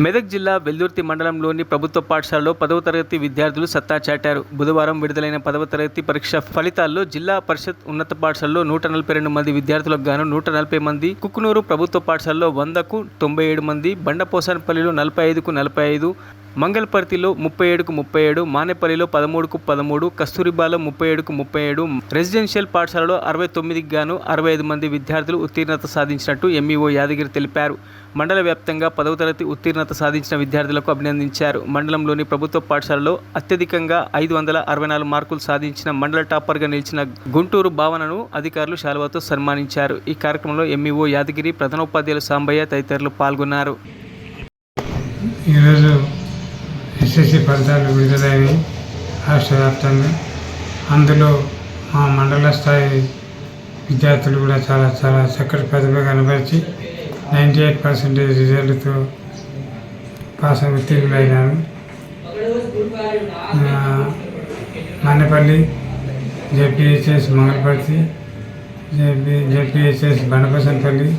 మెదక్ జిల్లా వెల్దుర్తి మండలంలోని ప్రభుత్వ పాఠశాలలో 10వ తరగతి విద్యార్థులు సత్తా చాటారు. బుధవారం విడుదలైన 10వ తరగతి పరీక్ష ఫలితాల్లో జిల్లా పరిషత్ ఉన్నత పాఠశాలలో 142 మంది విద్యార్థులకు గాను 140 మంది, కుక్కునూరు ప్రభుత్వ పాఠశాలలో 100కు 97 మంది, బండపోసనపల్లిలో 45కు 45, మంగళపర్తిలో 37కు 37, మానేపల్లిలో 13కు 13, కస్తూరిబాలో 37కు 37, రెసిడెన్షియల్ పాఠశాలలో 69కి గాను 65 మంది విద్యార్థులు ఉత్తీర్ణత సాధించినట్టు ఎంఈఓ యాదగిరి తెలిపారు. మండల వ్యాప్తంగా 10వ తరగతి ఉత్తీర్ణత సాధించిన విద్యార్థులకు అభినందించారు. మండలంలోని ప్రభుత్వ పాఠశాలలో అత్యధికంగా 564 మార్కులు సాధించిన మండల టాపర్గా నిలిచిన గుంటూరు భావనను అధికారులు శాలువాతో సన్మానించారు. ఈ కార్యక్రమంలో ఎంఈఓ యాదగిరి, ప్రధానోపాధ్యాయులు సాంబయ్య తదితరులు పాల్గొన్నారు. ఈరోజు ఎస్ఎస్సి ఫలితాలు విడుదలైనవి రాష్ట్ర వ్యాప్తంగా. అందులో మా మండల స్థాయి విద్యార్థులు కూడా చాలా చక్కటి ప్రతిభ కనబరిచి 98% రిజల్ట్తో pass ఉత్తీర్ణులైనారు. Manepalli, ZPHS Mangalaparthi, ZPHS బండపసనపల్లి,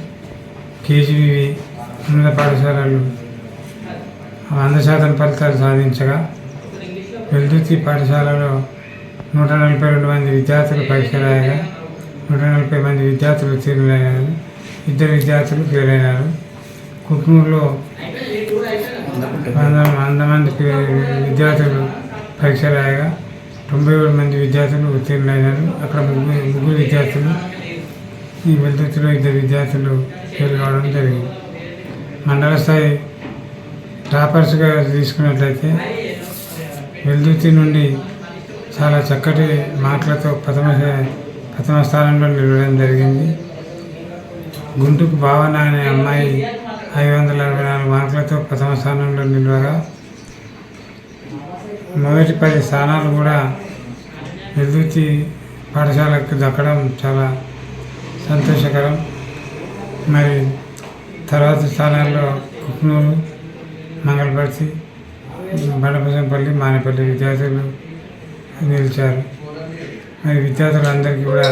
కేజీవి ఉన్నత పాఠశాలలు 100% ఫలితాలు సాధించగా, వెల్దుర్తి పాఠశాలలో 142 మంది విద్యార్థులు పరీక్ష రాయగా 140 మంది విద్యార్థులు ఉత్తీర్ణులైనారు. 2 విద్యార్థులు ఫెయిల్ అయినారు. కుక్నూరులో 100 మంది విద్యార్థులు పరీక్ష రాయగా 97 మంది విద్యార్థులు ఉత్తీర్ణులైనారు. అక్కడ ముగ్గురు విద్యార్థులు, ఈ వెల్దుర్తిలో 2 విద్యార్థులు ఫెయిల్ కావడం జరిగింది. మండల స్థాయి టాపర్స్గా తీసుకున్నట్లయితే వెల్దుర్తి నుండి చాలా చక్కటి మార్కులతో ప్రథమ స్థానంలో నిలవడం జరిగింది. గుంటూరు భావన అనే అమ్మాయి 564 మార్కులతో ప్రథమ స్థానంలో నిలవగా, మొదటి 10 స్థానాలు కూడా వెల్దుర్తి పాఠశాలకు దక్కడం చాలా సంతోషకరం. మరి తర్వాత స్థానాల్లో కుక్నూరు, మంగళపర్తి, బండపసనపల్లి, మానేపల్లి విద్యార్థులు నిలిచారు. మరి విద్యార్థులందరికీ కూడా,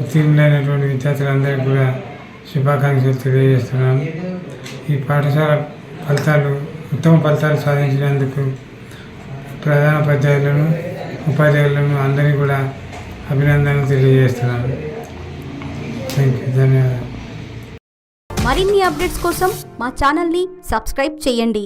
ఉత్తీర్ణులైనటువంటి విద్యార్థులందరికీ కూడా శుభాకాంక్షలు తెలియజేస్తున్నాను. ఈ పాఠశాల ఫలితాలు, ఉత్తమ ఫలితాలు సాధించినందుకు ప్రధానోపాధ్యాయులను, ఉపాధ్యాయులను అందరికీ కూడా అభినందనలు తెలియజేస్తున్నాను. థ్యాంక్ యూ, ధన్యవాదాలు. మరిన్ని అప్డేట్స్ కోసం మా ఛానల్ని సబ్స్క్రైబ్ చేయండి.